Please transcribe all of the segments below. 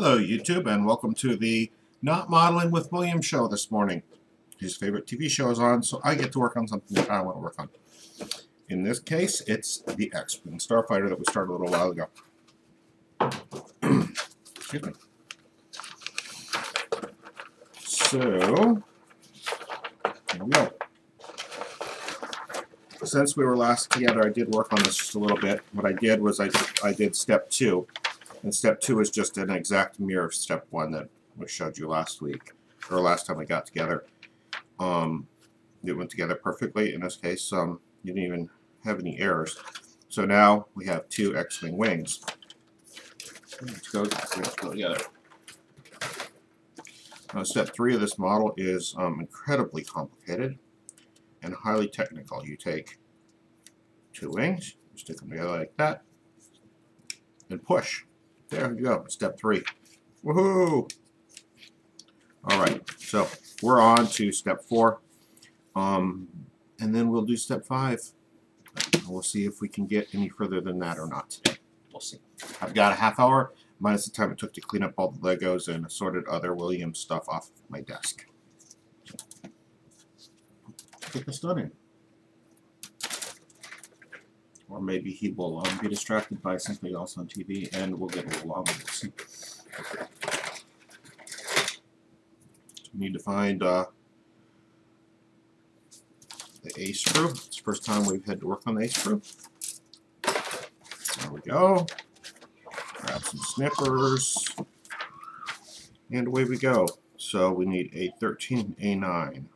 Hello YouTube, and welcome to the Not Modeling with William show this morning. His favorite TV show is on, so I get to work on something that I want to work on. In this case, it's the X-Wing Starfighter that we started a little while ago. Excuse me. So, here we go. Since we were last together, I did work on this just a little bit. What I did was I did step 2. And step 2 is just an exact mirror of step 1 that we showed you last week, or last time we got together. It went together perfectly. In this case, you didn't even have any errors. So now we have 2 X-Wing wings. Let's go together. Now, step 3 of this model is incredibly complicated and highly technical. You take 2 wings, you stick them together like that, and push. There you go, step 3. Woohoo! Alright, so we're on to step 4. And then we'll do step 5. We'll see if we can get any further than that or not today. We'll see. I've got a half hour, minus the time it took to clean up all the Legos and assorted other Williams stuff off my desk. Get this done in. Or maybe he will be distracted by something else on TV, and we'll get a little longer. We'll see. Okay. So we need to find the A screw. It's the first time we've had to work on the A screw. There we go. Grab some snippers, and away we go. So we need A13 and A9.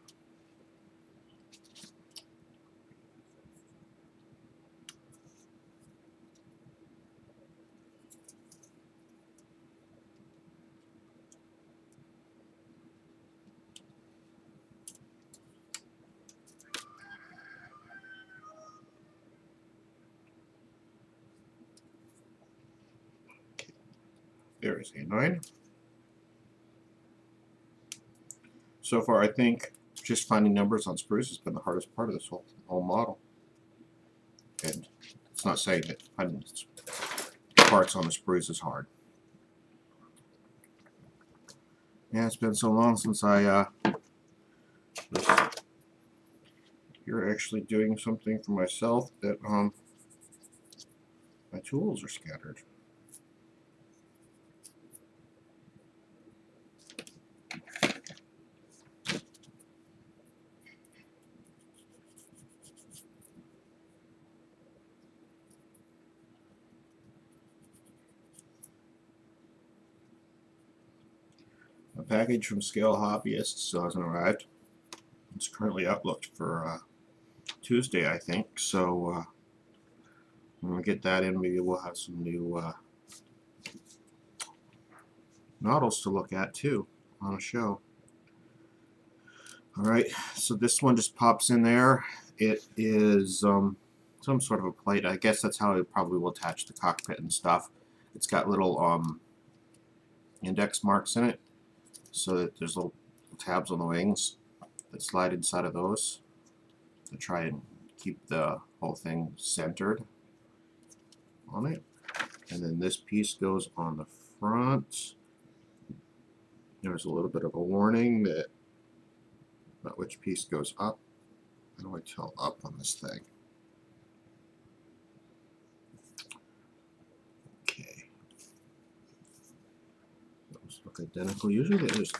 There is A9. So far, I think just finding numbers on sprues has been the hardest part of this whole model. And it's not saying that finding parts on the sprues is hard. Yeah, it's been so long since I was here actually doing something for myself that my tools are scattered. A package from Scale Hobbyists hasn't arrived. It's currently outlooked for Tuesday, I think. So when we get that in, maybe we'll have some new models to look at too on a show. Alright, so this one just pops in there. It is some sort of a plate. I guess that's how it probably will attach the cockpit and stuff. It's got little index marks in it, so that there's little tabs on the wings that slide inside of those to try and keep the whole thing centered on it. And then this piece goes on the front. There's a little bit of a warning that about which piece goes up. How do I tell up on this thing? Okay. Those look identical. Usually there's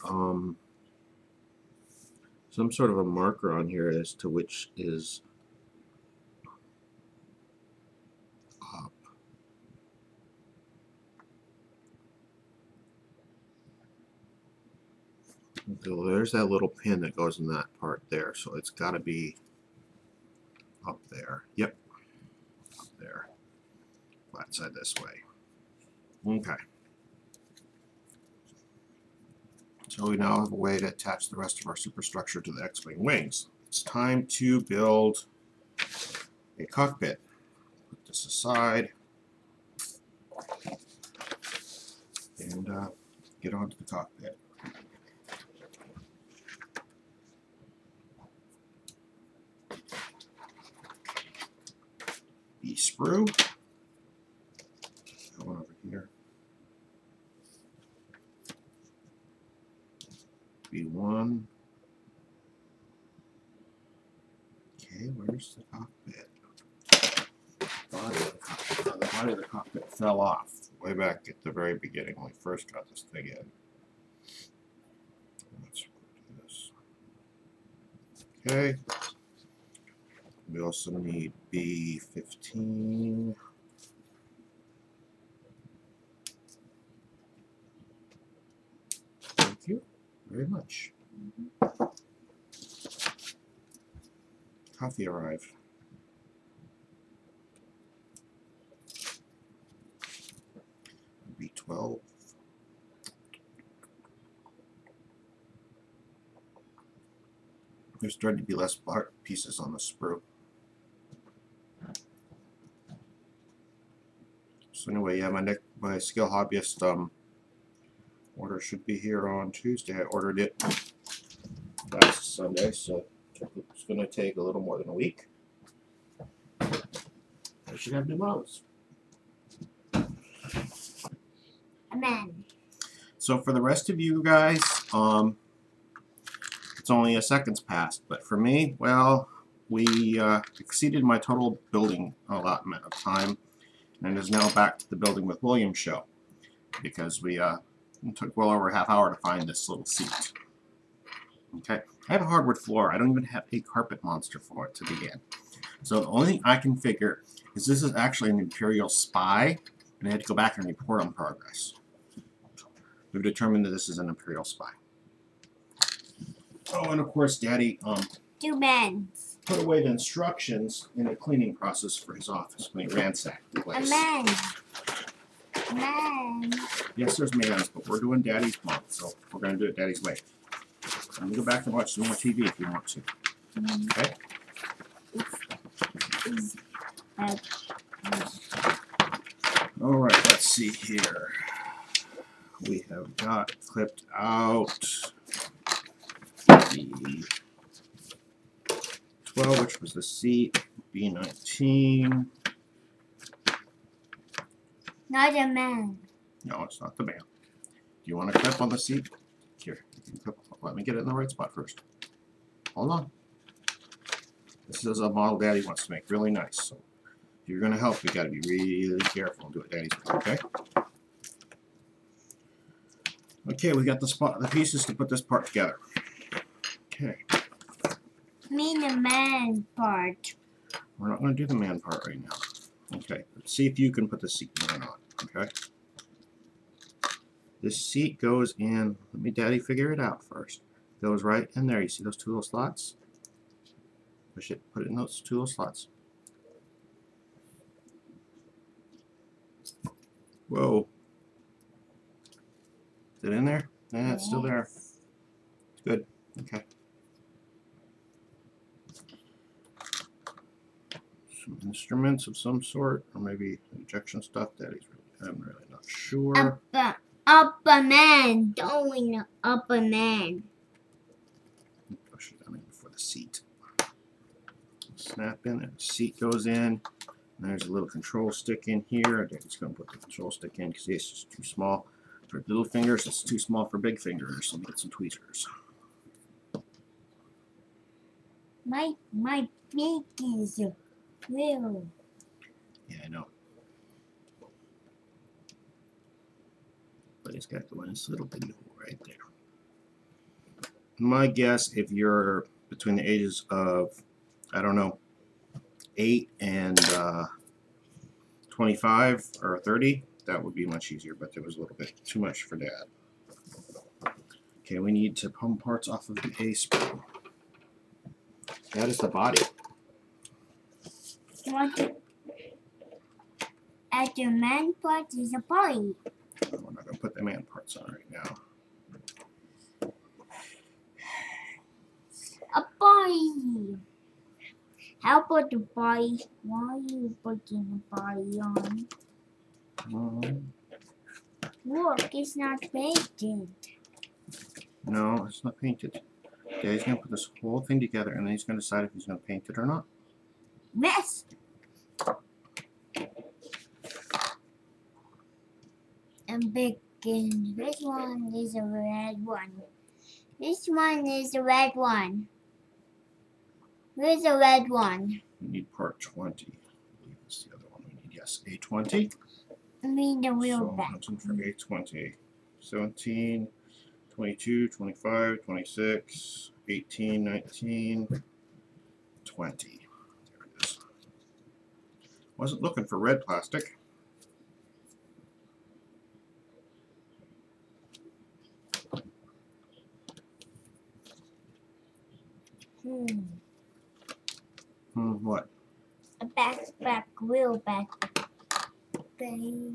some sort of a marker on here as to which is up. So there's that little pin that goes in that part there, so it's got to be up there. Yep, up there. Flat side this way. Okay. So we now have a way to attach the rest of our superstructure to the X-Wing wings. It's time to build a cockpit. Put this aside and get onto the cockpit. The sprue. Go over here. be one. Okay, where's the cockpit? The body of the cockpit fell off way back at the very beginning when we first got this thing in. Let's do this. Okay. We also need B15. Thank you very much. Coffee arrived. B12. There's starting to be less pieces on the sprue. So anyway, yeah, my skill hobbyist order should be here on Tuesday. I ordered it last Sunday, so it's going to take a little more than a week. I should have new models. Amen. So for the rest of you guys, it's only a second's passed, but for me, well, we exceeded my total building allotment of time, and is now back to the Building with William show, because we took well over a half hour to find this little seat. Okay, I have a hardwood floor. I don't even have a carpet monster for it to begin. So the only thing I can figure is this is actually an Imperial spy, and I had to go back and report on progress. We've determined that this is an Imperial spy. Oh, and of course, Daddy Two men. put away the instructions in the cleaning process for his office when he ransacked the place. Amen. Amen. Yes, there's mans, but we're doing Daddy's month, so we're going to do it Daddy's way. I'm going to go back and watch some more TV if you want to. Okay? Alright, let's see here. We have got clipped out the 12, which was the seat, B19. Not a man. No, it's not the man. Do you want to clip on the seat? Here, you can clip. Let me get it in the right spot first. Hold on. This is a model Daddy wants to make really nice, so if you're going to help, you got to be really careful and do it Daddy's way, okay? Okay, we got the pieces to put this part together. Okay. Mean the man part. We're not going to do the man part right now. Okay, let's see if you can put the seat in or not, okay? This seat goes in, let me Daddy figure it out first. Goes right in there. You see those two little slots? Push it, put it in those two little slots. Whoa. Is it in there? Yeah, it's still there. Good. Okay. Some instruments of some sort, or maybe injection stuff. I'm really not sure. Upper man. Going upper man. Push it down in before the seat. Snap in, and the seat goes in. And there's a little control stick in here. I'm just going to put the control stick in because it's just too small for little fingers. It's too small for big fingers. So I'll get some tweezers. My big is real. Yeah, I know. But it's got to go in this little bitty hole right there. My guess, if you're between the ages of, I don't know, 8 and 25 or 30, that would be much easier, but there was a little bit too much for Dad. Okay, we need to pump parts off of the A spring. That is the body. You want to add the man part is a body. We're not going to put the man parts on right now. A body. How about the body? Why are you putting the body on? Look, it's not painted. No, it's not painted. Daddy's going to put this whole thing together, and then he's going to decide if he's going to paint it or not. Yes. And big. This one is a red one. This one is the red one. Where's the red one? We need part 20. I believe it's the other one we need. Yes, A20. I mean the real So back. hunting for A20. 17, 22, 25, 26, 18, 19, 20. There it is. Wasn't looking for red plastic. What? A backpack, real backpack. Bang.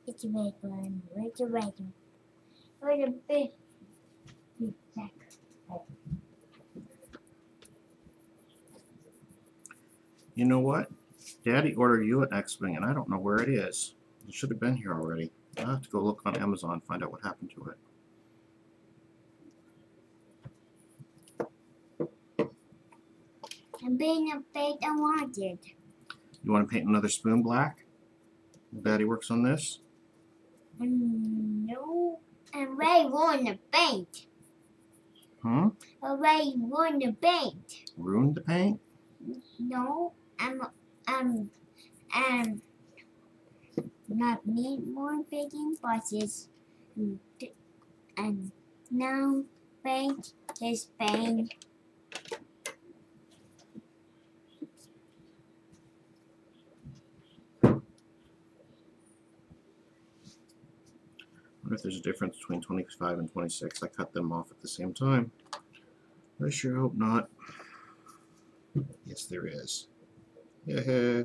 It's a red one. Where's the red one? Where's the big back? You know what? Daddy ordered you an X-Wing, and I don't know where it is. It should have been here already. I'll have to go look on Amazon and find out what happened to it. I'm being a bait I wanted. You want to paint another spoon black? Daddy works on this. No. I'm ready on the paint. Hmm? I'm ready on the paint. Ruined the paint? No. I'm not need more painting brushes. And now paint is paint. I wonder if there's a difference between 25 and 26. I cut them off at the same time. I sure hope not. Yes, there is. Yeah.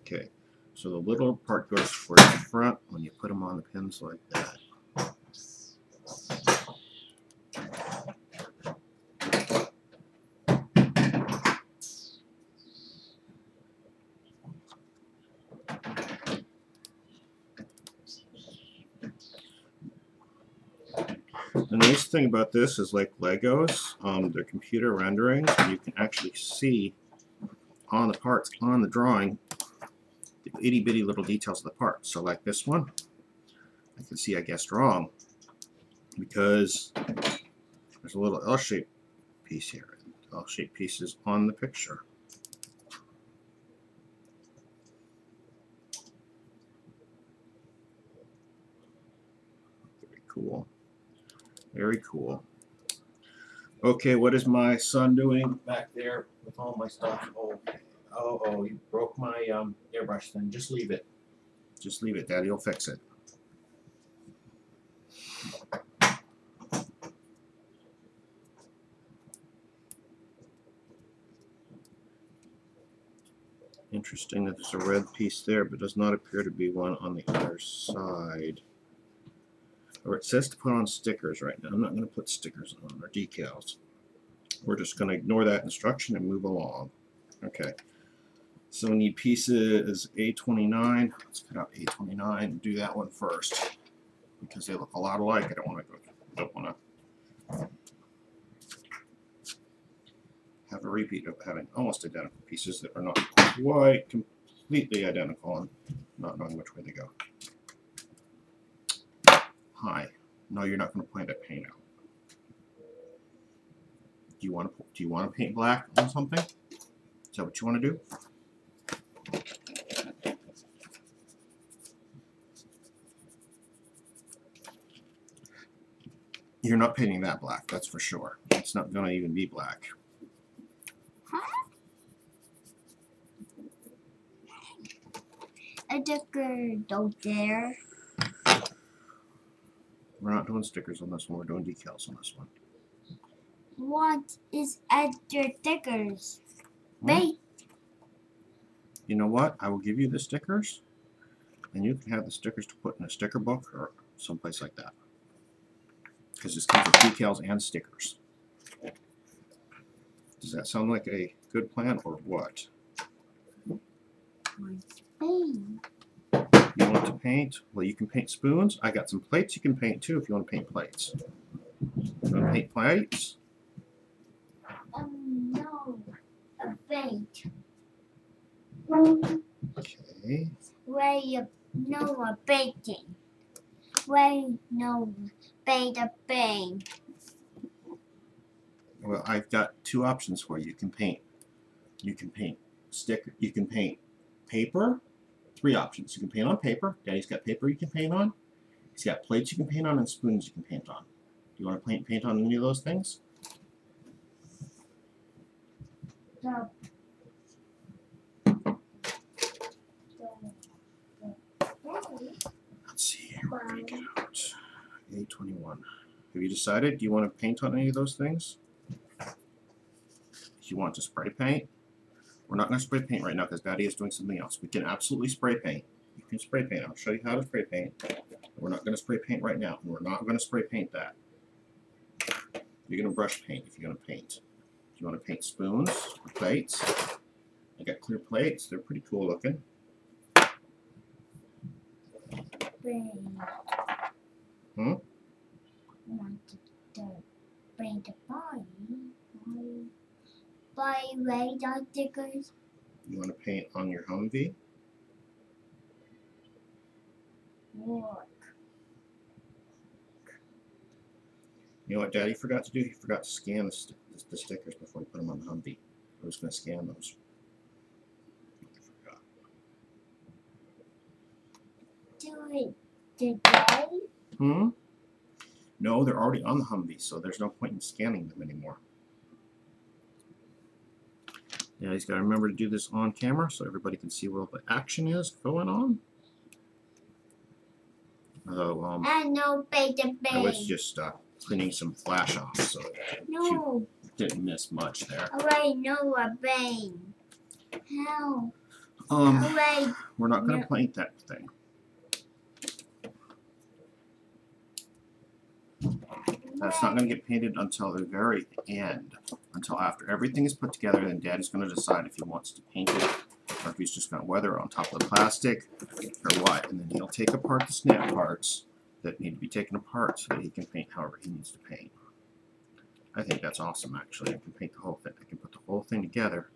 Okay, so the little part goes towards the front when you put them on the pins like that. The nice thing about this is, like Legos, they're computer renderings, and you can actually see on the parts, on the drawing, the itty bitty little details of the parts. So like this one, I can see I guessed wrong because there's a little L-shaped piece here. L-shaped pieces on the picture. Very cool. Very cool. Okay, what is my son doing back there with all my stuff? Oh, you broke my airbrush thing. Just leave it. Just leave it. Daddy will fix it. Interesting that there's a red piece there, but does not appear to be one on the other side. Or it says to put on stickers right now. I'm not going to put stickers on or decals. We're just going to ignore that instruction and move along. Okay. So we need pieces A29. Let's cut out A29 and do that one first because they look a lot alike. I don't want to have a repeat of having almost identical pieces that are not quite completely identical and not knowing which way they go. Hi. No, you're not going to point that paint out. Do you want to paint black on something? Is that what you want to do? You're not painting that black, that's for sure. It's not going to even be black. A sticker don't dare. We're not doing stickers on this one, we're doing decals on this one. What is extra stickers? Wait. You know what? I will give you the stickers, and you can have the stickers to put in a sticker book or someplace like that. Because this comes with decals and stickers. Does that sound like a good plan or what? You want to paint? Well, you can paint spoons. I got some plates you can paint too if you want to paint plates. You want to paint plates? No. A paint. Okay. Where you know a baking. Where you know bake a bang. Well, I've got two options for you. You can paint. You can paint stick. You can paint paper. Three options. You can paint on paper. Daddy's got paper you can paint on. He's got plates you can paint on and spoons you can paint on. Do you want to paint on any of those things? The Let's see. Where did we get out? 821. Have you decided? Do you want to paint on any of those things? Do you want to spray paint? We're not going to spray paint right now because Daddy is doing something else. We can absolutely spray paint. You can spray paint. I'll show you how to spray paint. We're not going to spray paint right now. And we're not going to spray paint that. You're going to brush paint if you're going to paint. Do you want to paint spoons or plates? I got clear plates. They're pretty cool looking. bang. Hmm? Wanted to bring the body. By radar stickers. You want to paint on your Humvee? Look. You know what Daddy forgot to do? He forgot to scan the stickers before he put them on the Humvee. I was going to scan those. I forgot. Do it today? Hmm? No, they're already on the Humvee, so there's no point in scanning them anymore. Yeah, he's got to remember to do this on camera so everybody can see what the action is going on. Although, I know, baby. I was just cleaning some flash off, so No. you didn't miss much there. Alright, no, a bang. How? We're not going to paint that thing. That's not going to get painted until the very end. Until after everything is put together, then Daddy's going to decide if he wants to paint it or if he's just going to weather it on top of the plastic or what. And then he'll take apart the snap parts that need to be taken apart so that he can paint however he needs to paint. I think that's awesome, actually. I can paint the whole thing. I can put the whole thing together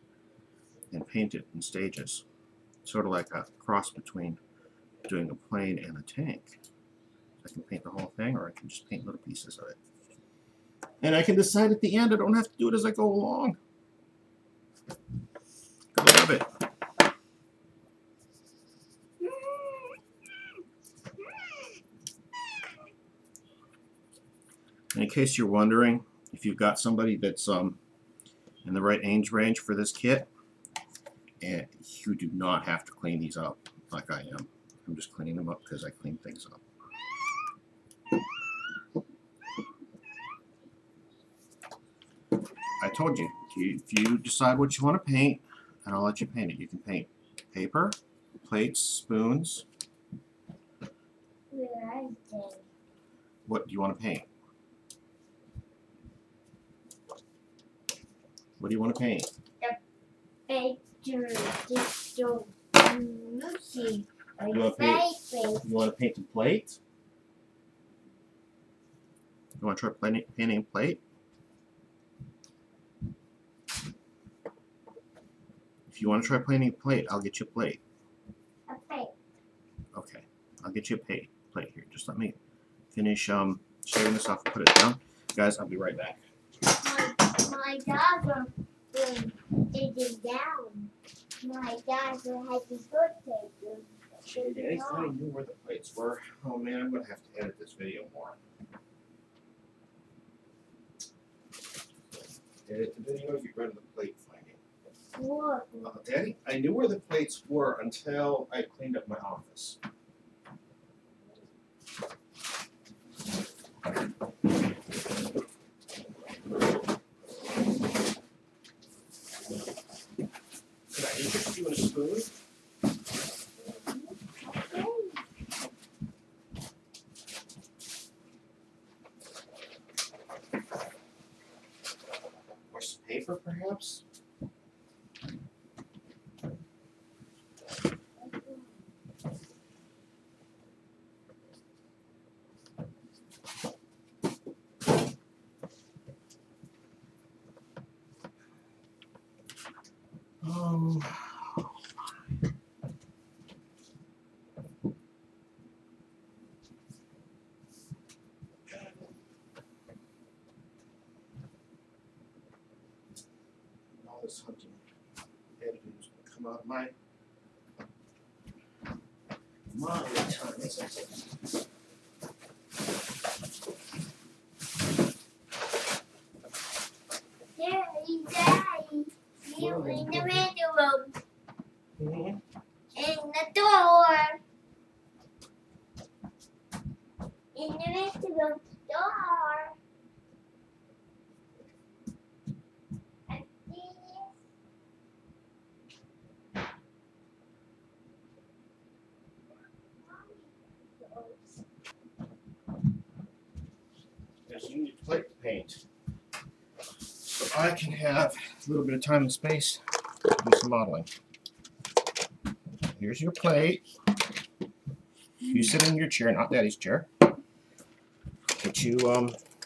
and paint it in stages. Sort of like a cross between doing a plane and a tank. I can paint the whole thing, or I can just paint little pieces of it. And I can decide at the end. I don't have to do it as I go along. I love it. And in case you're wondering, if you've got somebody that's in the right age range for this kit, and you do not have to clean these up like I am. I'm just cleaning them up because I clean things up. I told you, if you decide what you want to paint, and I'll let you paint it. You can paint paper, plates, spoons. Where is it? What do you want to paint? What do you want to paint? Picture, digital, Lucy. You want to paint the plate? You want to try painting a plate? If you want to try painting a plate, I'll get you a plate. A plate. Okay, I'll get you a plate here. Just let me finish shaving this off and put it down. Guys, I'll be right back. My dad was digging down. My dad will have the good Daddy thought he knew where the plates were. Oh man, I'm going to have to edit this video more. Edit the video, get rid of the plate finding. What? Daddy, I knew where the plates were until I cleaned up my office. Could I interest you in a spoon? Or some paper, perhaps? Oh, all this hunting editing is going to come out of my time, isn't it? Daddy, you in the bedroom. Mm-hmm. In the door. In the bedroom door. And Yes, you need to plate to paint. So I can have a little bit of time and space to do some modeling. Here's your plate. You sit in your chair, not Daddy's chair. Get you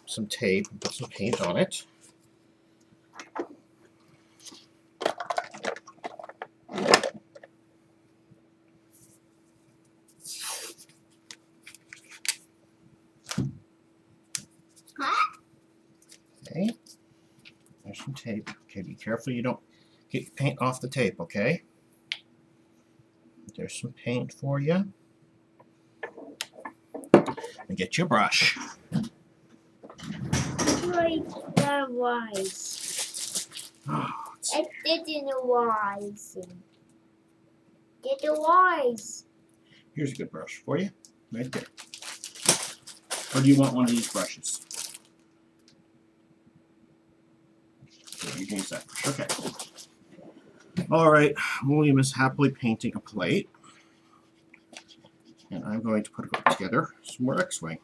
some tape and put some paint on it. Okay. There's some tape. Okay, be careful you don't get your paint off the tape, okay? There's some paint for you. And get your brush. like the wise. It didn't wise. Get the wise. Here's a good brush for you, right there. Or do you want one of these brushes? Okay, you can use that brush. Okay. All right, William is happily painting a plate. And I'm going to put together some more X-Wing.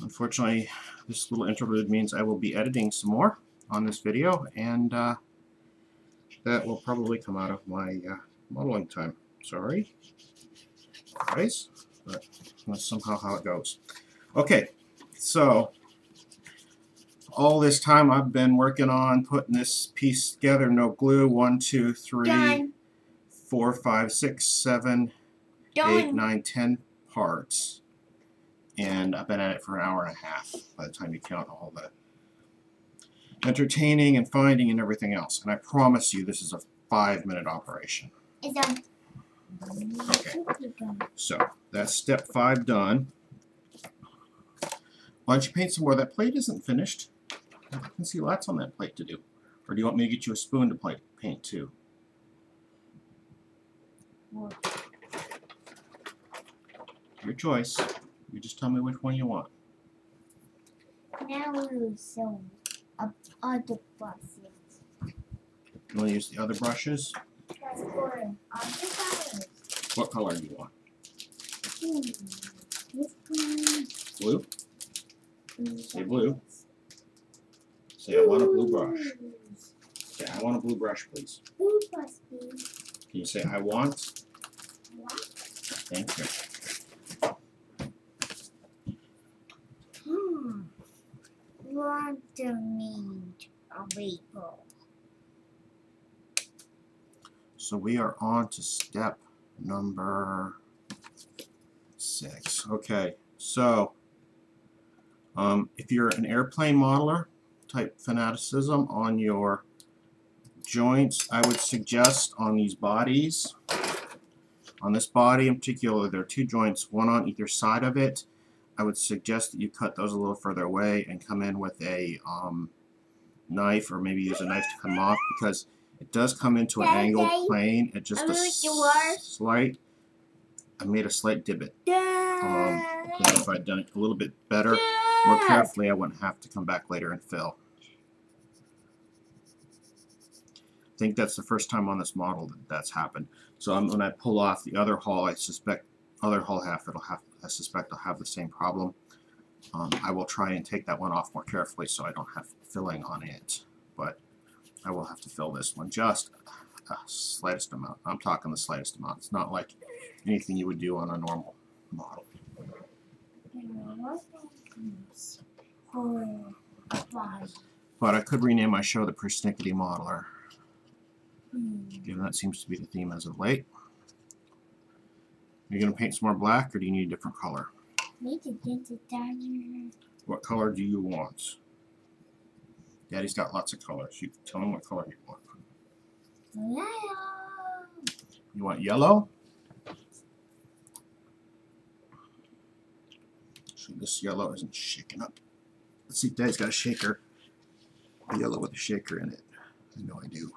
Unfortunately, this little interlude means I will be editing some more on this video, and that will probably come out of my modeling time. Sorry, guys, but that's somehow how it goes. Okay, so all this time I've been working on putting this piece together. No glue. 1, 2, 3, Done. 4, 5, 6, 7, Done. 8, 9, 10 parts. And I've been at it for an hour and a half by the time you count all the entertaining and finding and everything else. And I promise you this is a 5-minute operation. It's done. Okay, so that's step 5 done. Why don't you paint some more? That plate isn't finished. I can see lots on that plate to do. Or do you want me to get you a spoon to paint too? Your choice. You just tell me which one you want. Now we'll sew up other brushes. You want to use the other brushes? That's for other colors. What color do you want? This one. Blue? Say blue. Say I want a blue brush. Say I want a blue brush, please. Blue brush, please. Can you say I want? What? Thank you. Want to meet a maple. So we are on to step number 6. Okay, so if you're an airplane modeler type fanaticism on your joints, I would suggest on these bodies, on this body in particular, there are 2 joints, one on either side of it. I would suggest that you cut those a little further away and come in with a knife, or maybe use a knife to cut them off, because it does come into an angled plane at just a slight. I made a slight divot. If I'd done it a little bit better, more carefully, I wouldn't have to come back later and fill. I think that's the first time on this model that that's happened. So when I pull off the other hull, I suspect I suspect I'll have the same problem. I will try and take that one off more carefully so I don't have filling on it. But I will have to fill this one just the slightest amount. I'm talking the slightest amount. It's not like anything you would do on a normal model. But I could rename my show the Persnickety Modeler. Given that seems to be the theme as of late. You're going to paint some more black, or do you need a different color? Need to get it down here. What color do you want? Daddy's got lots of colors. You tell him what color you want. Yellow. You want yellow? So this yellow isn't shaken up. Let's see, Daddy's got a shaker. Yellow with a shaker in it. I know I do.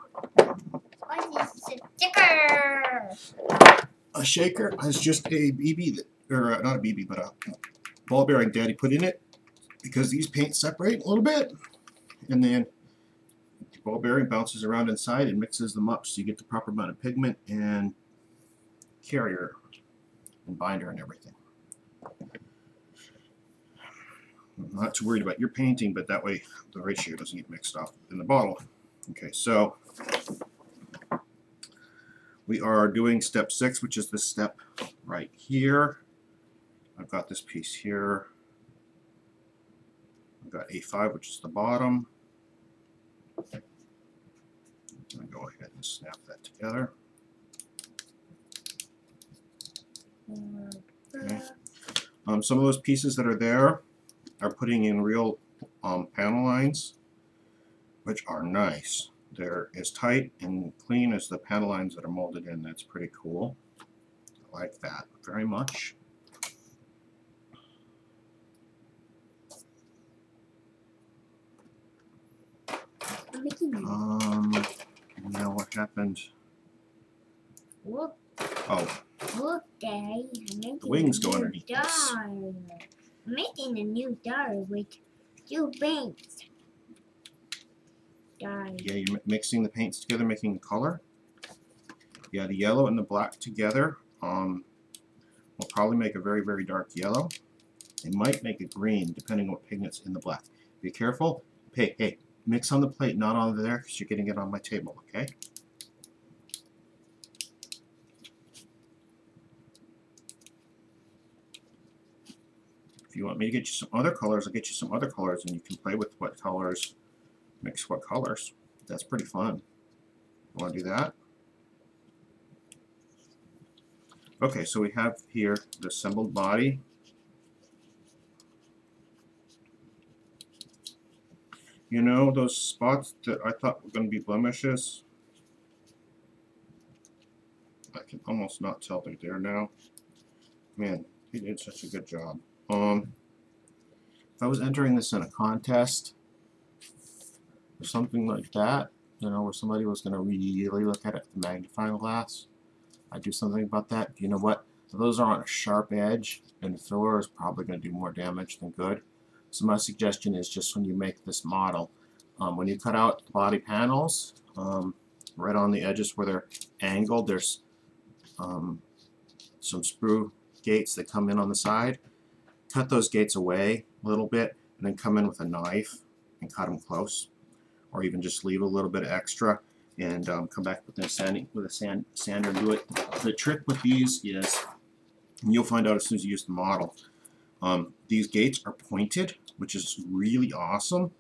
What is a sticker? A shaker is just a BB, or not a BB, but a ball bearing Daddy put in it because these paints separate a little bit, and then the ball bearing bounces around inside and mixes them up so you get the proper amount of pigment and carrier and binder and everything. I'm not too worried about your painting, but that way the ratio doesn't get mixed up in the bottle. Okay, so we are doing step 6, which is this step right here. I've got this piece here. I've got A5, which is the bottom. I'm going to go ahead and snap that together. Okay. Some of those pieces that are there are putting in real panel lines, which are nice. They're as tight and clean as the panel lines that are molded in. That's pretty cool. I like that very much. Now what happened? Look, Oh, look, Daddy. I'm making the wings a go new underneath this. star. I'm making a new star with 2 paints. Star. Yeah, you're mixing the paints together, making the color. Yeah, the yellow and the black together will probably make a very, very dark yellow. It might make it green, depending on what pigment's in the black. Be careful. Hey, mix on the plate, not on there, because you're getting it on my table, okay? If you want me to get you some other colors, I'll get you some other colors, and you can play with what colors, mix what colors. That's pretty fun. You want to do that? Okay, so we have here the assembled body. You know those spots that I thought were going to be blemishes? I can almost not tell they're there now. Man, he did such a good job. If I was entering this in a contest or something like that, you know, where somebody was going to really look at it with a magnifying glass, I'd do something about that. You know what? Those are on a sharp edge, and the filler is probably going to do more damage than good. So my suggestion is just when you make this model, when you cut out the body panels, right on the edges where they're angled, there's some sprue gates that come in on the side. Cut those gates away a little bit, and then come in with a knife and cut them close, or even just leave a little bit extra and come back with a sander and do it. The trick with these is, and you'll find out as soon as you use the model, these gates are pointed, which is really awesome.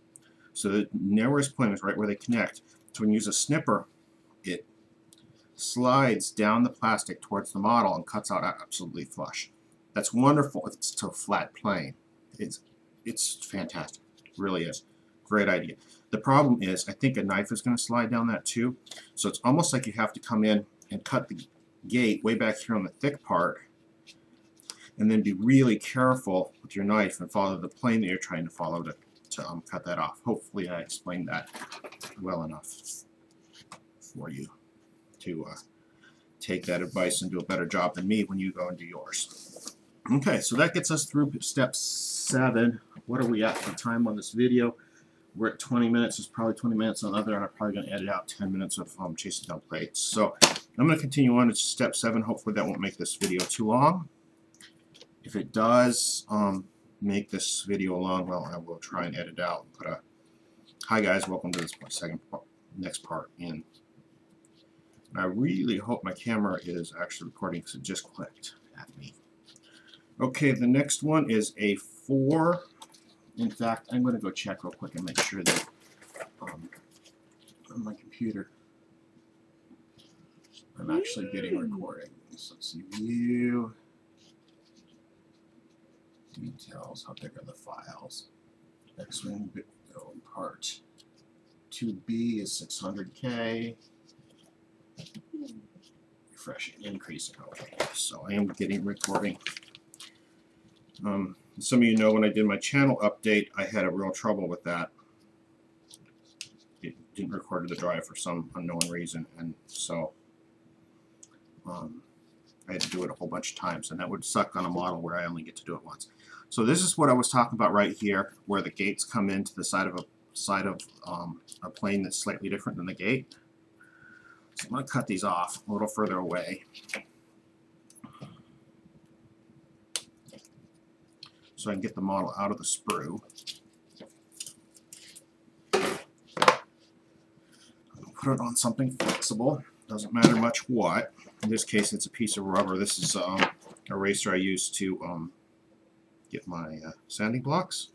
So the narrowest point is right where they connect. So when you use a snipper, it slides down the plastic towards the model and cuts out absolutely flush. That's wonderful if it's to a flat plane. It's fantastic. It really is. Great idea. The problem is I think a knife is going to slide down that too. So it's almost like you have to come in and cut the gate way back here on the thick part, and then be really careful with your knife and follow the plane that you're trying to follow to cut that off. Hopefully I explained that well enough for you to take that advice and do a better job than me when you go and do yours. Okay, so that gets us through step 7. What are we at for time on this video? We're at 20 minutes. It's probably 20 minutes on the other, and I'm probably going to edit out 10 minutes of chasing down plates. So I'm going to continue on to step 7. Hopefully that won't make this video too long. If it does make this video long, well, I will try and edit out and put a hi guys, welcome to this next part in. And I really hope my camera is actually recording because it just clicked at me. Okay, the next one is a 4. In fact, I'm going to go check real quick and make sure that on my computer I'm actually getting recording. So let's see, view, details, how big are the files? X-Wing video part. 2B is 600K. Refresh and increase. Okay, so I am getting recording. Some of you know when I did my channel update, I had a real trouble with that. It didn't record to the drive for some unknown reason, and so I had to do it a whole bunch of times, and that would suck on a model where I only get to do it once. So this is what I was talking about right here, where the gates come into the side of a plane that's slightly different than the gate. So I'm going to cut these off a little further away, so I can get the model out of the sprue. I'll put it on something flexible. Doesn't matter much what. In this case, it's a piece of rubber. This is a eraser I use to get my sanding blocks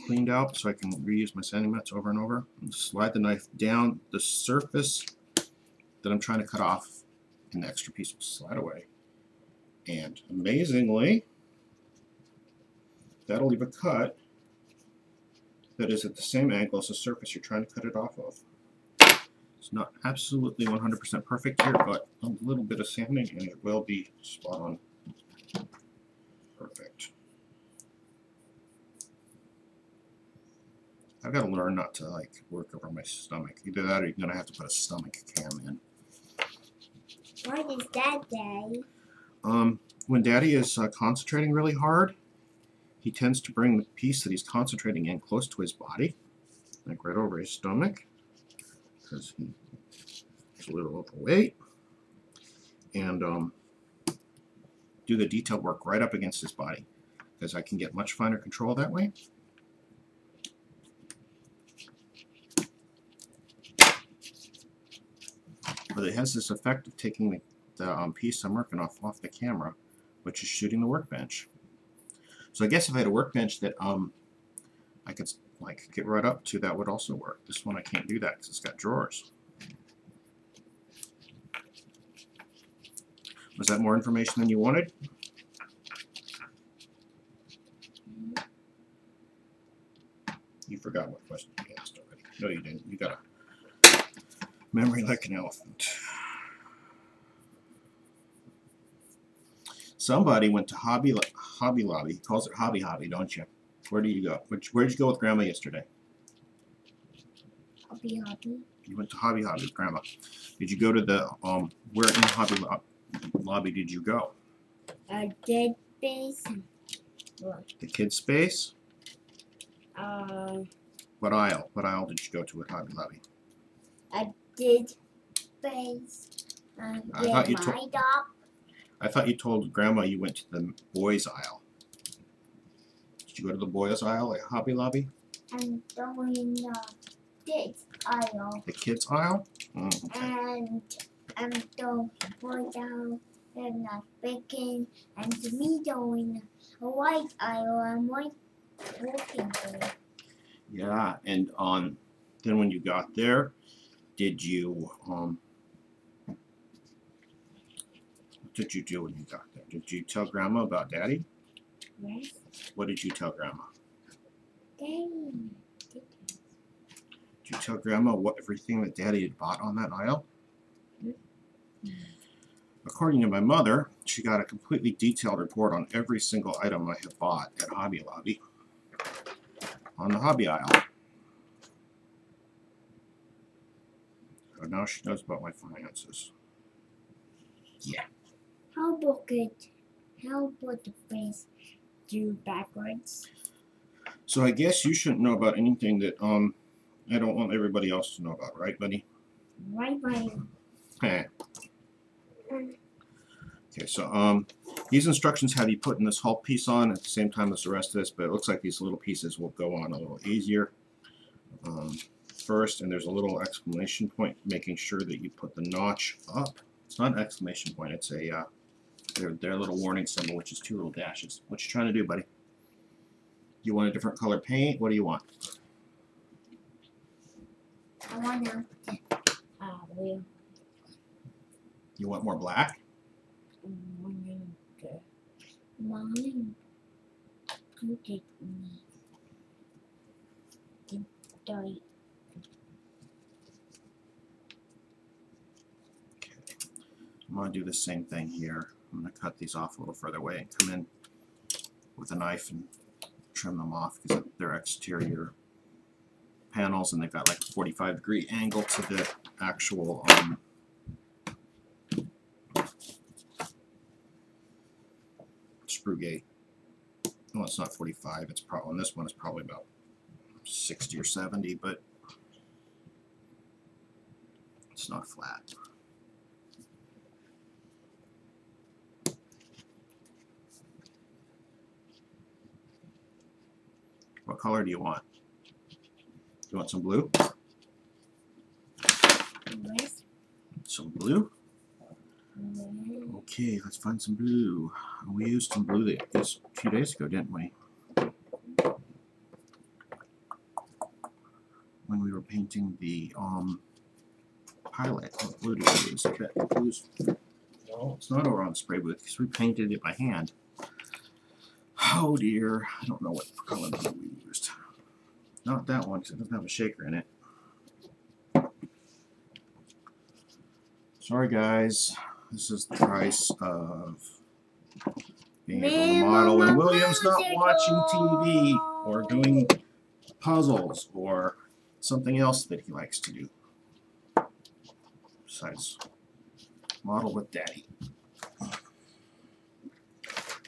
cleaned out, so I can reuse my sanding mats over and over. And slide the knife down the surface that I'm trying to cut off, and the extra piece will slide away. And amazingly, that'll leave a cut that is at the same angle as the surface you're trying to cut it off of. It's not absolutely 100% perfect here, but a little bit of sanding and it will be spot on perfect. I've got to learn not to like work over my stomach. Either that or you're going to have to put a stomach cam in. What is that, Daddy? When Daddy is concentrating really hard, he tends to bring the piece that he's concentrating in close to his body, like right over his stomach, because he's a little overweight, and do the detail work right up against his body, because I can get much finer control that way. But it has this effect of taking the piece I'm working off the camera, which is shooting the workbench. So I guess if I had a workbench that I could like get right up to, that would also work. This one I can't do that because it's got drawers. Was that more information than you wanted? You forgot what question you asked already. No, you didn't. You got a memory like an elephant. Somebody went to Hobby Lobby. He calls it Hobby Hobby, don't you? Where do you go? Where did you go with Grandma yesterday? Hobby Hobby. You went to Hobby Hobby with Grandma. Did you go to the where in Hobby Lobby did you go? Dead space. What? The kids space? What aisle? What aisle did you go to at Hobby Lobby? Dead space. I thought you told Grandma you went to the boys aisle. Did you go to the boys aisle at Hobby Lobby? I'm going kids aisle. The kids aisle? Okay. And I'm going boys aisle. And not bacon. And me going a white aisle. I'm walking there. Yeah, and then when you got there, did you what did you do when you got there? Did you tell Grandma about Daddy? Yes. What did you tell Grandma? Daddy. Did you tell Grandma everything that Daddy had bought on that aisle? Mm-hmm. According to my mother, she got a completely detailed report on every single item I have bought at Hobby Lobby on the hobby aisle. So now she knows about my finances. Yeah. How about the face do backwards? So I guess you shouldn't know about anything that I don't want everybody else to know about, right, buddy? Right, buddy. Hey. Okay, so these instructions have you putting this whole piece on at the same time as the rest of this, but it looks like these little pieces will go on a little easier first, and there's a little exclamation point making sure that you put the notch up. It's not an exclamation point, it's a their little warning symbol, which is two little dashes. What you trying to do, buddy? You want a different color paint? What do you want? I want to blue. You want more black? Mine. You take me. die. I'm going to do the same thing here. I'm going to cut these off a little further away and come in with a knife and trim them off because they're exterior panels and they've got like a 45-degree angle to the actual screw gate. Well, it's not 45. It's probably, on this one is probably about 60 or 70, but it's not flat. What color do you want? Do you want some blue? Yes. Some blue? Yes. Okay, let's find some blue. We used some blue this a few days ago, didn't we? When we were painting the pilot. What blue do we use? That blue's, no, it's not over on the spray booth because we painted it by hand. Oh dear, I don't know what color blue we used. Not that one because it doesn't have a shaker in it. Sorry guys, this is the price of being able to model when William's not watching TV or doing puzzles or something else that he likes to do besides model with Daddy.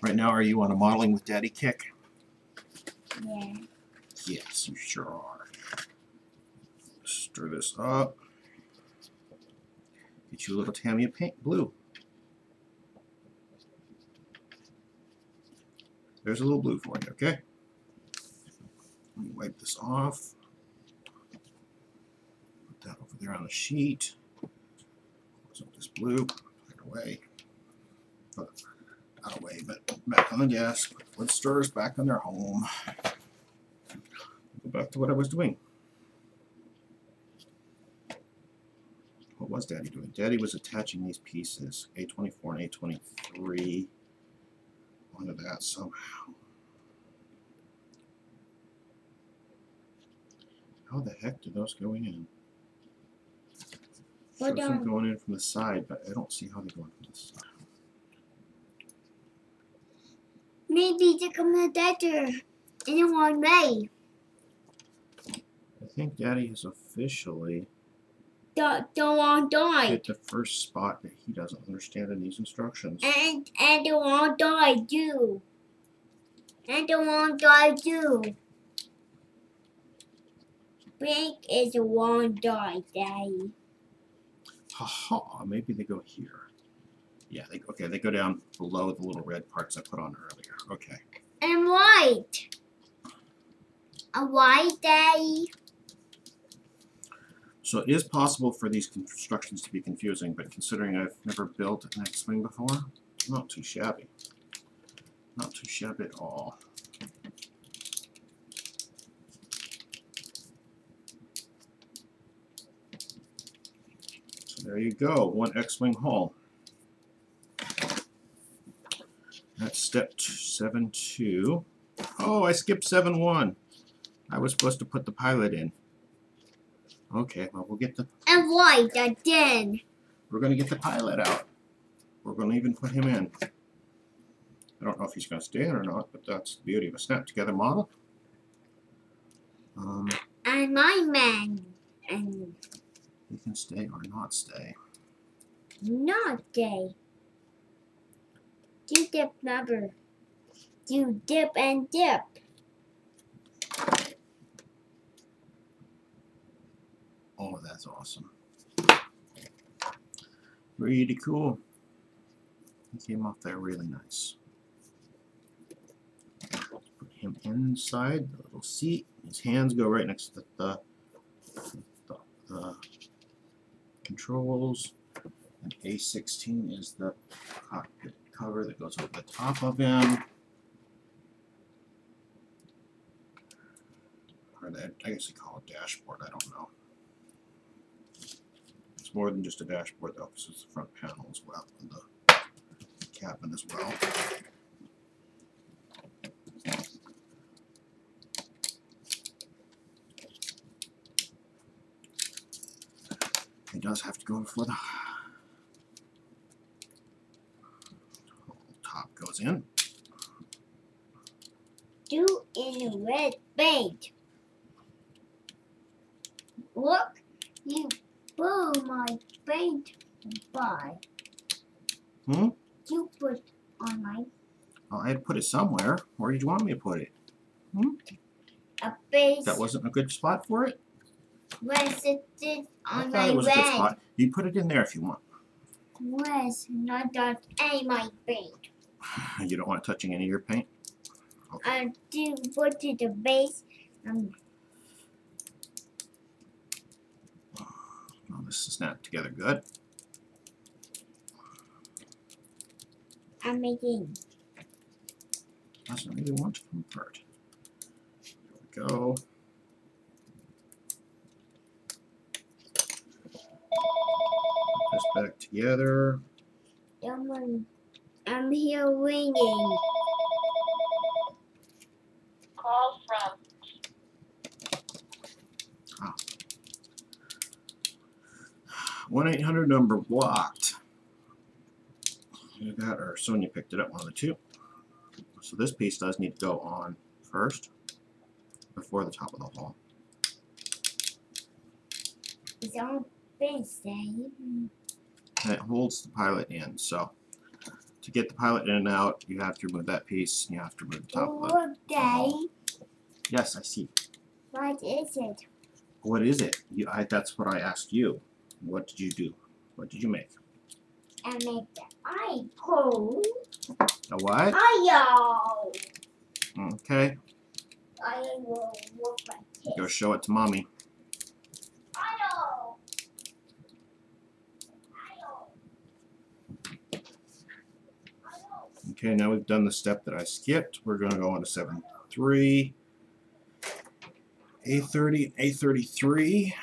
Right now, are you on a modeling with Daddy kick? Yeah. Yes, you sure are. Stir this up. Get you a little Tammy of paint blue. There's a little blue for you, okay? Let me wipe this off. Put that over there on the sheet. Close up this blue. Put it away. Not away, but back on the desk. Let's stirrers back on their home. Go back to what I was doing. What was Daddy doing? Daddy was attaching these pieces, A24 and A23, onto that somehow. How the heck did those go in? Shows them going in from the side, but I don't see how they go in from the side. Maybe they come together in one way. I think Daddy has officially Don't want die. hit the first spot that he doesn't understand in these instructions. And the one die too. And the one die too. Pink is the one die, Daddy. Haha, maybe they go here. Yeah, okay, they go down below the little red parts I put on earlier. Okay. And white. A white, Daddy. So it is possible for these constructions to be confusing, but considering I've never built an X-Wing before, not too shabby. Not too shabby at all. So there you go, one X-Wing hull. That's step 7.2. Oh, I skipped 7.1. I was supposed to put the pilot in. Okay, well, we'll get the... And white again. We're going to get the pilot out. We're going to even put him in. I don't know if he's going to stay in or not, but that's the beauty of a snap-together model. And my man. And He can stay or not stay. not day. You dip never. You dip and dip. Oh, that's awesome. Pretty cool. He came off there really nice. Put him inside the little seat. His hands go right next to the controls. And A16 is the cockpit cover that goes over the top of him. Or that, I guess you call it dashboard, I don't know. It's more than just a dashboard though, because it's the front panel as well, and the cabin as well. does have to go before the whole top goes in. Do in red paint. Look, you blew my paint by. Hmm? You put on my Well, I had to put it somewhere. Where did you want me to put it? Hmm? a base. That wasn't a good spot for it? Where's it I on thought my it was a good red? spot. You put it in there if you want. Where's not that a my paint? You don't want it touching any of your paint? Okay. I do put to the base. Well, this is snapped together good. I'm making. Doesn't really want to come apart. There we go. Put this back together. I'm here waiting. Call from 1-800 number blocked. You got, or Sonia picked it up, one of the two. So this piece does need to go on first before the top of the hole. It's on base, Dave. And it holds the pilot in. So to get the pilot in and out, you have to remove that piece. And you have to remove the top of Look, the hole. Dave. Yes, I see. What is it? What is it? That's what I asked you. What did you do? What did you make? I make the eye-pole. A what? Ayo! Okay. I will work like this. Go show it to mommy. Ayo! Okay, now we've done the step that I skipped. We're going to go on to 7-3, A30, A33.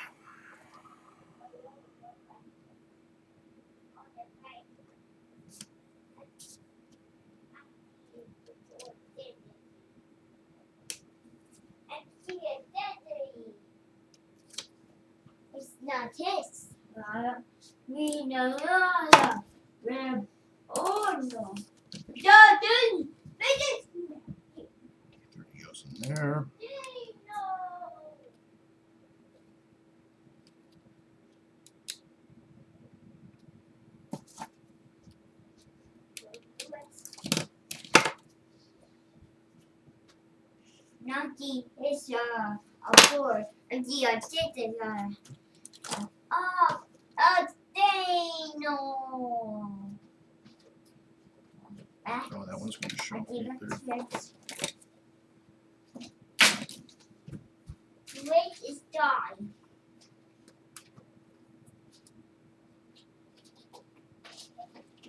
It's not his. We know. Oh no. Jordan! 30 goes in there. Naughty is a board, and the did is a dino. Oh, that one's going to show. Wait is die.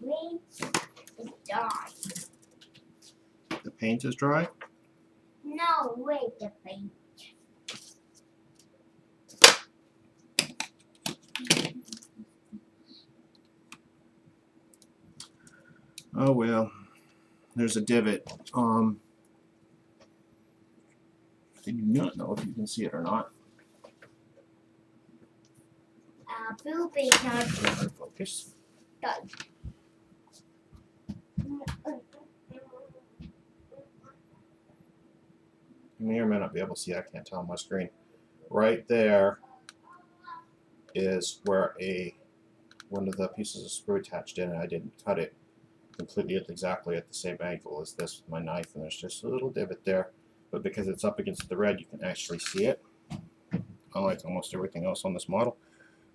Wait is die. The paint is dry. No, wait the paint. Oh well, there's a divot. I do not know if you can see it or not. Blue paint not Focus. done. You may or may not be able to see. I can't tell on my screen. Right there is where one of the pieces of screw attached in, and I didn't cut it completely exactly at the same angle as this with my knife, and there's just a little divot there. But because it's up against the red, you can actually see it, unlike almost everything else on this model.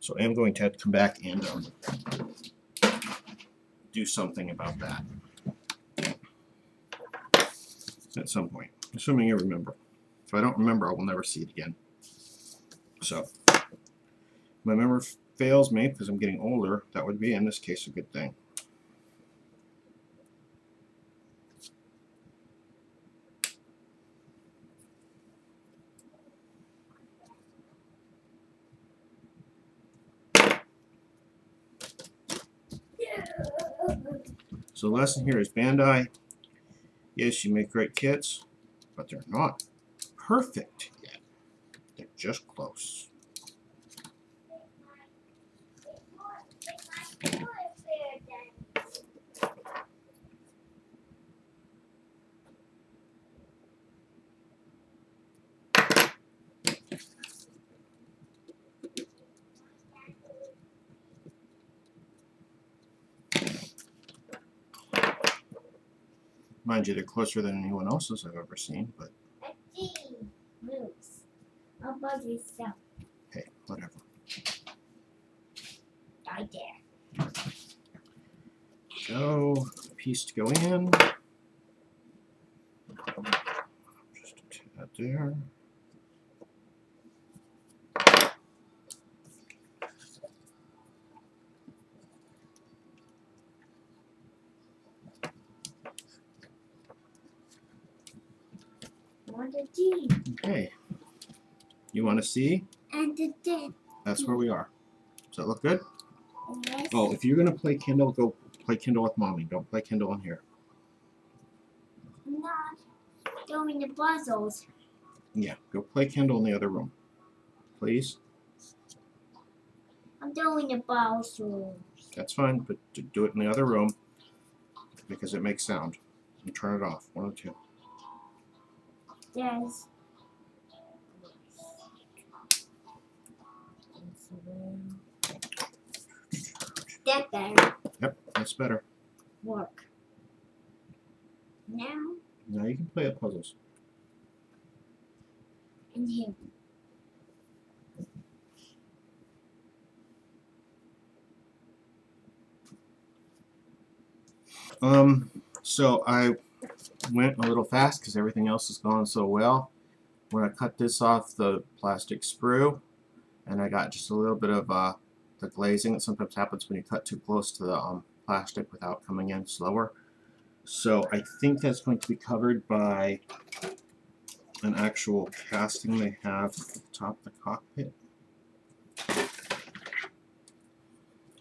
So I am going to have to come back and do something about that at some point, assuming I remember. If I don't remember, I will never see it again. So, if my memory fails me because I'm getting older, that would be, in this case, a good thing. So the lesson here is BanDai. Yes, you make great kits, but they're not perfect yet. They're just close. Mind you, they're closer than anyone else's I've ever seen, but Let's see. Moves. How about yourself? hey, whatever. Right there. Go. Piece to go in. Just a tad there. Want the G. Okay. You want to see? And the D. That's where we are. Does that look good? Yes. Oh, if you're going to play Kindle, go play Kindle with Mommy. Don't play Kindle in here. I'm not doing the puzzles. Yeah, go play Kindle in the other room. Please? I'm doing the puzzles. That's fine, but do it in the other room because it makes sound. And turn it off. One of the two. Yes. That better Yep, that's better. work. Now Now you can play the puzzles. and here. So I went a little fast because everything else has gone so well. When I cut this off the plastic sprue, and I got just a little bit of the glazing that sometimes happens when you cut too close to the plastic without coming in slower. So I think that's going to be covered by an actual casting they have at the top of the cockpit.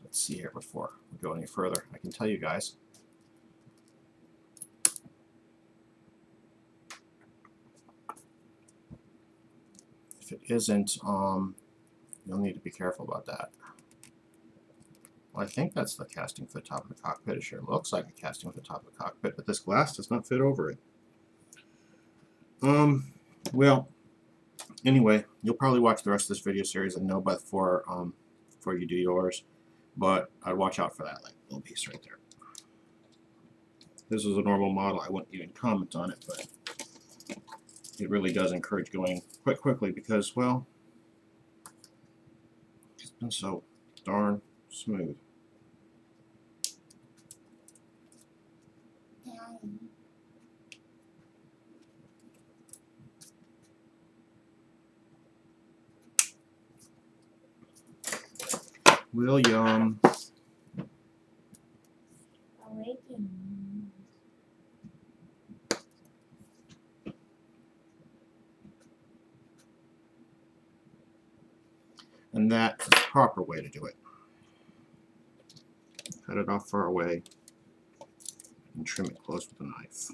Let's see here before we go any further. I can tell you guys. If it isn't, you'll need to be careful about that. Well, I think that's the casting for the top of the cockpit. It sure looks like a casting for the top of the cockpit, but this glass does not fit over it. Well, anyway, you'll probably watch the rest of this video series and know before you do yours, but I'd watch out for that little piece right there. This is a normal model. I wouldn't even comment on it, but it really does encourage going quite quickly because, well, it's been so darn smooth. William. Awakening. And that's the proper way to do it. Cut it off far away and trim it close with a knife.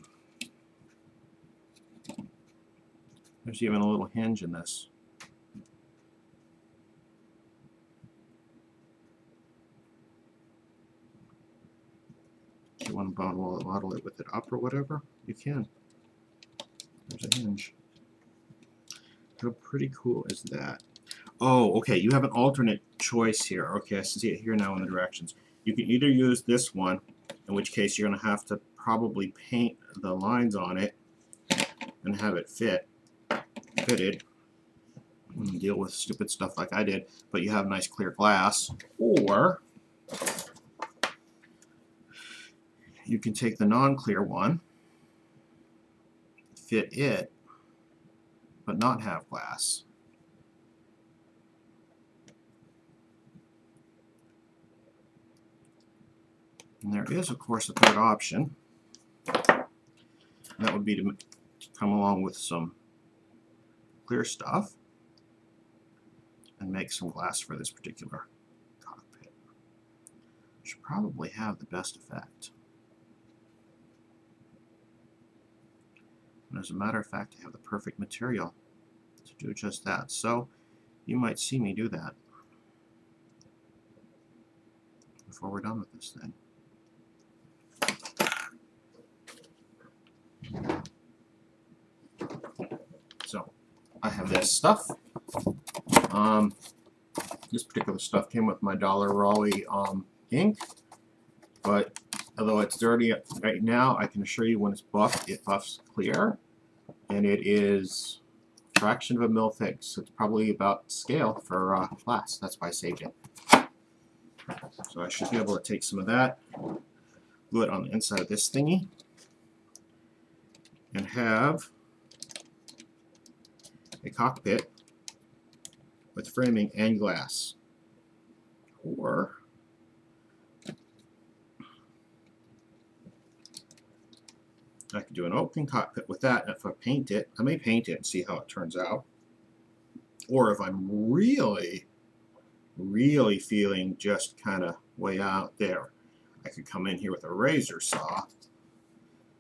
There's even a little hinge in this. If you want to model it with it up or whatever, you can. There's a hinge. How pretty cool is that? Oh, okay, you have an alternate choice here. Okay, I see it here now in the directions. You can either use this one, in which case you're going to have to probably paint the lines on it and have it fitted. And deal with stupid stuff like I did, but you have nice clear glass. Or you can take the non-clear one, fit it, but not have glass. And there is, of course, a third option. That would be to come along with some clear stuff and make some glass for this particular cockpit. Should probably have the best effect. And as a matter of fact, I have the perfect material to do just that. So you might see me do that before we're done with this thing. So I have this stuff. This particular stuff came with my Dollar Raleigh ink, but Although it's dirty right now, I can assure you when it's buffed, it buffs clear. And it is a fraction of a mil thick, so it's probably about scale for glass. That's why I saved it. So I should be able to take some of that, glue it on the inside of this thingy, and have a cockpit with framing and glass. Or I could do an open cockpit with that, and if I paint it, I may paint it and see how it turns out. Or if I'm really feeling just kind of way out there, I could come in here with a razor saw,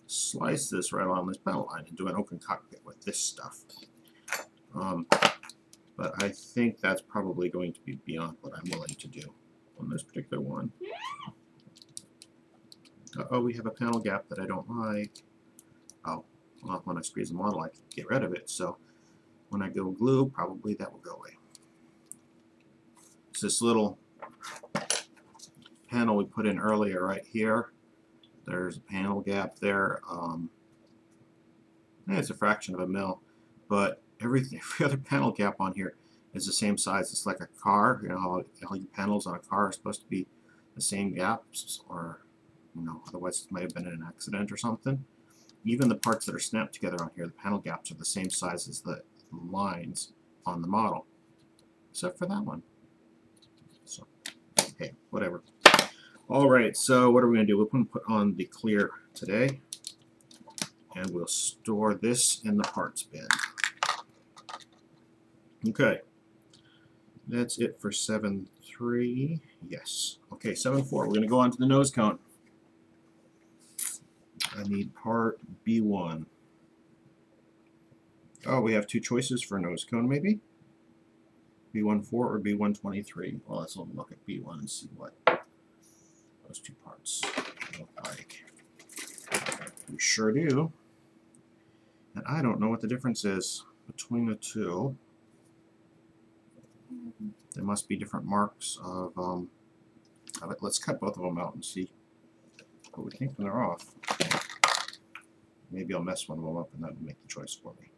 slice this right along this panel line, and do an open cockpit with this stuff. But I think that's probably going to be beyond what I'm willing to do on this particular one. Uh-oh, we have a panel gap that I don't like. Oh, well, when I squeeze the model, I can get rid of it. So when I go glue, probably that will go away. It's this little panel we put in earlier right here. There's a panel gap there. It's a fraction of a mil, but every other panel gap on here is the same size. It's like a car. You know how all your panels on a car are supposed to be the same gaps, or otherwise it might have been an accident or something. Even the parts that are snapped together on here, the panel gaps are the same size as the lines on the model, except for that one. So, okay, whatever. All right, so what are we going to do? We're going to put on the clear today, and we'll store this in the parts bin. Okay, that's it for 7.3. Yes. Okay, 7.4. We're going to go on to the nose cone. I need part B1. Oh, we have two choices for nose cone, maybe? B14 or B123. Well, let's look at B1 and see what those two parts look like. We sure do. And I don't know what the difference is between the two. There must be different marks of it. Let's cut both of them out and see what we think when they're off. Maybe I'll mess one of them up and that will make the choice for me.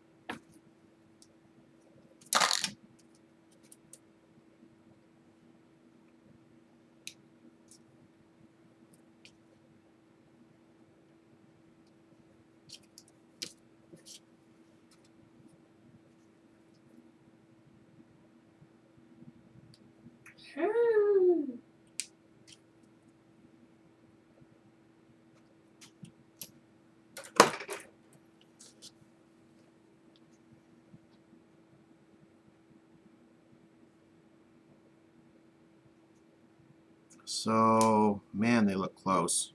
So, man, they look close.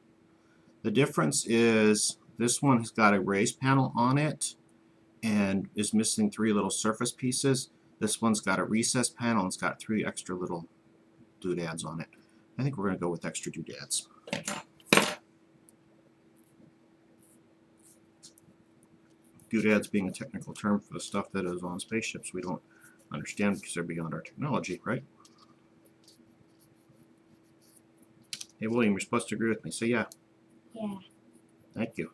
The difference is this one has got a raised panel on it and is missing 3 little surface pieces. This one's got a recessed panel and it's got 3 extra little doodads on it. I think we're going to go with extra doodads. Doodads being a technical term for the stuff that is on spaceships we don't understand because they're beyond our technology, right? Hey, William, you're supposed to agree with me. Say yeah. Yeah. Thank you.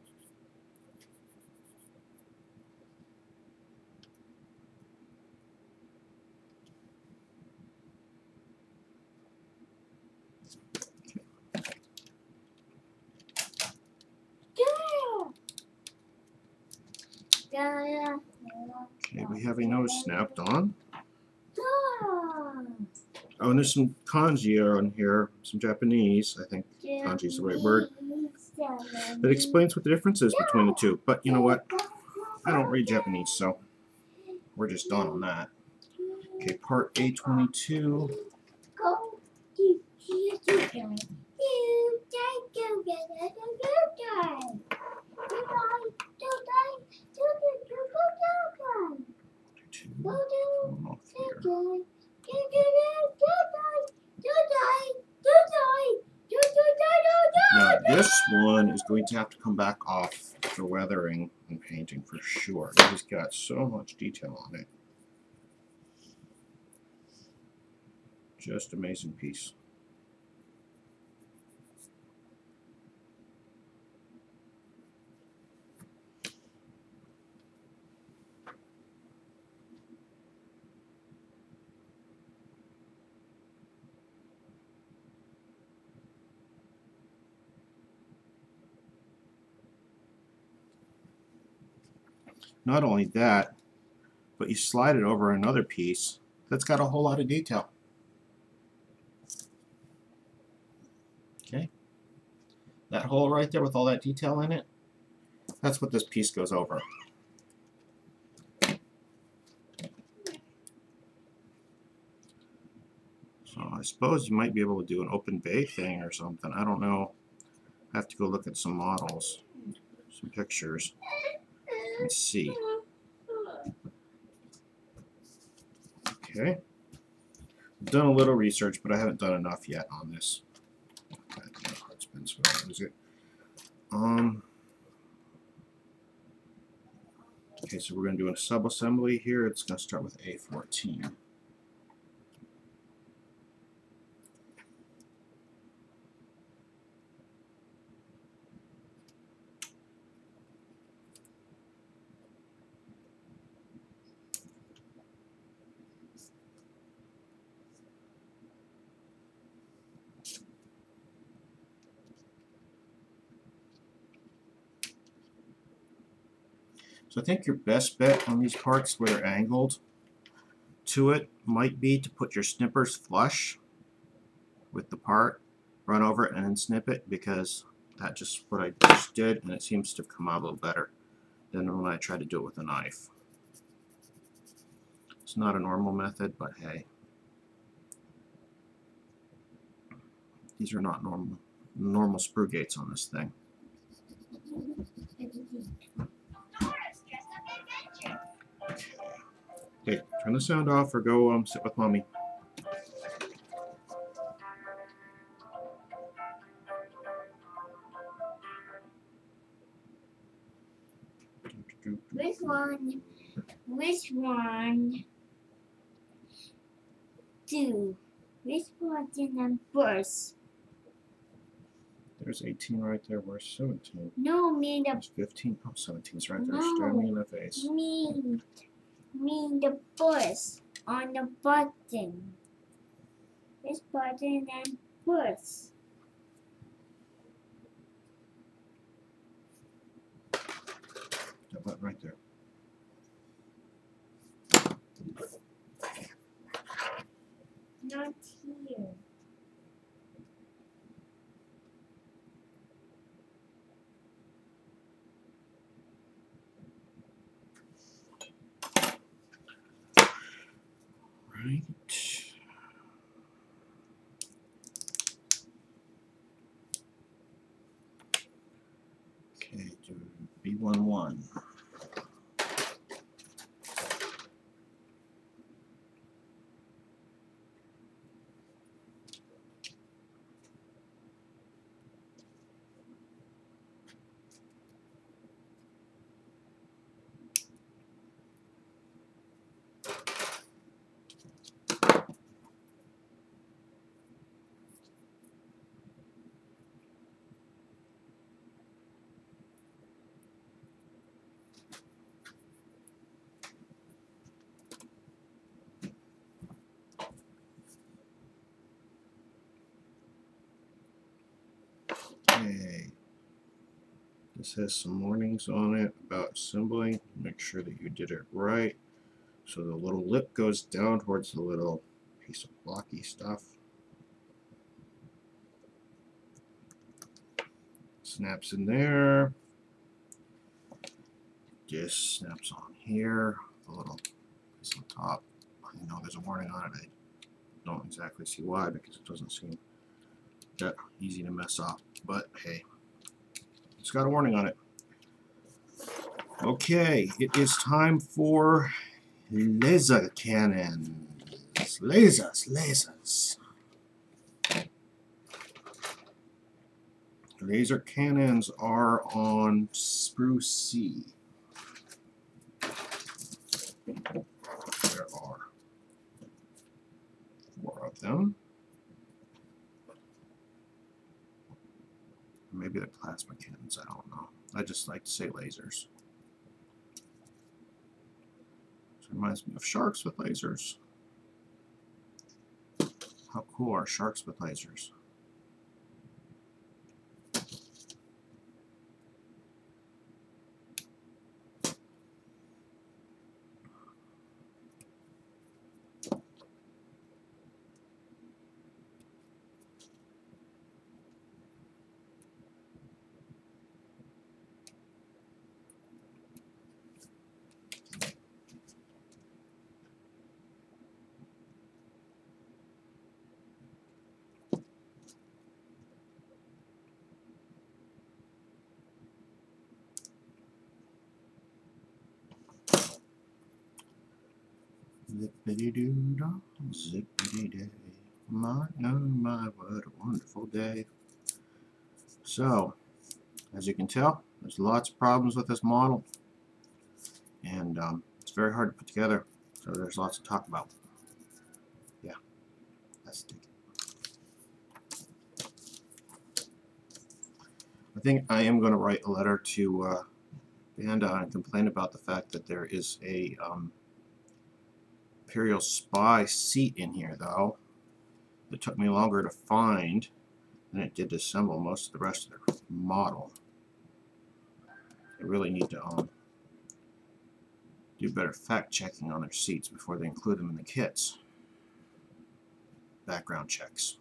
Okay, we have a nose snapped on. Oh, and there's some kanji on here, some Japanese, I think kanji is the right word, that explains what the difference is between the two. But you know what? I don't read Japanese, so we're just done on that. Okay, part A22. Now this one is going to have to come back off for weathering and painting for sure. It has got so much detail on it. Just amazing piece. not only that, but you slide it over another piece that's got a whole lot of detail. Okay, that hole right there with all that detail in it, that's what this piece goes over. So I suppose you might be able to do an open bay thing or something. I don't know. I have to go look at some models, some pictures, and see. Okay. I've done a little research, but I haven't done enough yet on this. Okay, so we're going to do a sub-assembly here. It's going to start with A14. So I think your best bet on these parts where they're angled to it might be to put your snippers flush with the part, run over it and then snip it, because that's just what I just did, and it seems to have come out a little better than when I tried to do it with a knife. It's not a normal method, but hey, these are not normal screw gates on this thing. Okay, turn the sound off or go sit with mommy. Which one? Which one? Two. Which button and first? There's 18 right there. Where's 17? No, mean the There's 15. Oh, 17's right there. No. Staring me in the face. mean the first on the button. Which button and first? That button right there. Not here. Right. Okay, do B11. Okay. This has some warnings on it about assembling. Make sure that you did it right. So the little lip goes down towards the little piece of blocky stuff. Snaps in there. This snaps on here. The little piece on top. I know there's a warning on it. I don't exactly see why, because it doesn't seem that easy to mess up. But hey, it's got a warning on it. Okay, it is time for laser cannons. Lasers. Laser cannons are on sprue C. There are 4 of them. Maybe they're plasma cannons, I don't know. I just like to say lasers. This reminds me of sharks with lasers. How cool are sharks with lasers? Zippity-doo-dah, zippity-day. My, oh my, what a wonderful day. So, as you can tell, there's lots of problems with this model, and it's very hard to put together, so there's lots to talk about. Yeah, let's take it. I think I am going to write a letter to BanDai and complain about the fact that there is a Imperial Spy seat in here, though. It took me longer to find than it did to assemble most of the rest of their model. They really need to do better fact checking on their seats before they include them in the kits. Background checks.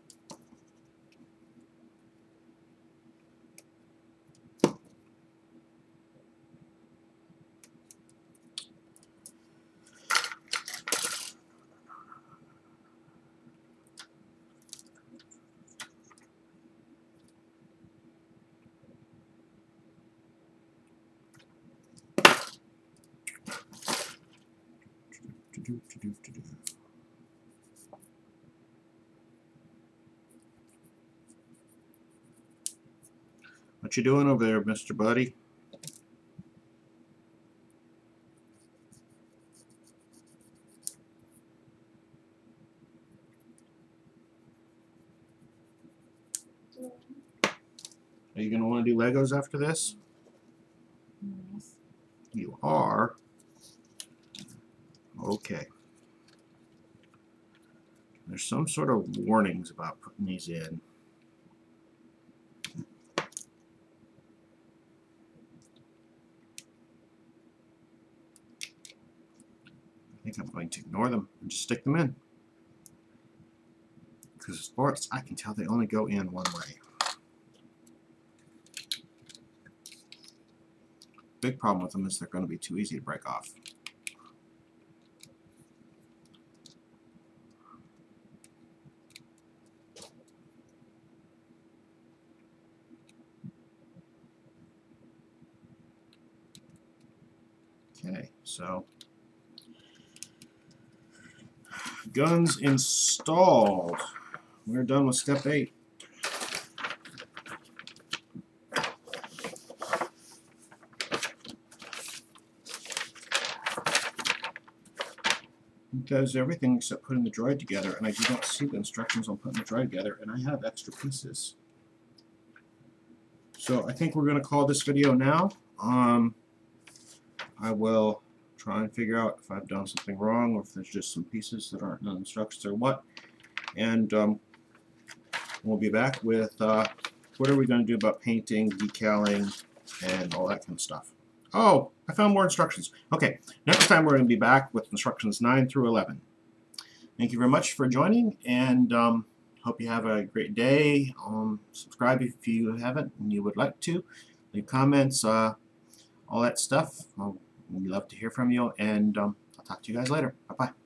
What you doing over there, Mr. Buddy? Are you going to want to do Legos after this? Yes. You are? Okay. There's some sort of warnings about putting these in. I think I'm going to ignore them and just stick them in. Because as far as I can tell, they only go in one way. Big problem with them is they're going to be too easy to break off. Okay, so guns installed. We're done with step 8. It does everything except putting the droid together, and I do not see the instructions on putting the droid together, and I have extra pieces. So I think we're going to call this video now. I will try and figure out if I've done something wrong, or if there's just some pieces that aren't in the instructions or what. And we'll be back with what are we going to do about painting, decaling, and all that kind of stuff. Oh, I found more instructions. Okay, next time we're going to be back with instructions 9 through 11. Thank you very much for joining, and hope you have a great day. Subscribe if you haven't and you would like to. Leave comments, all that stuff. We'd love to hear from you, and I'll talk to you guys later. Bye-bye.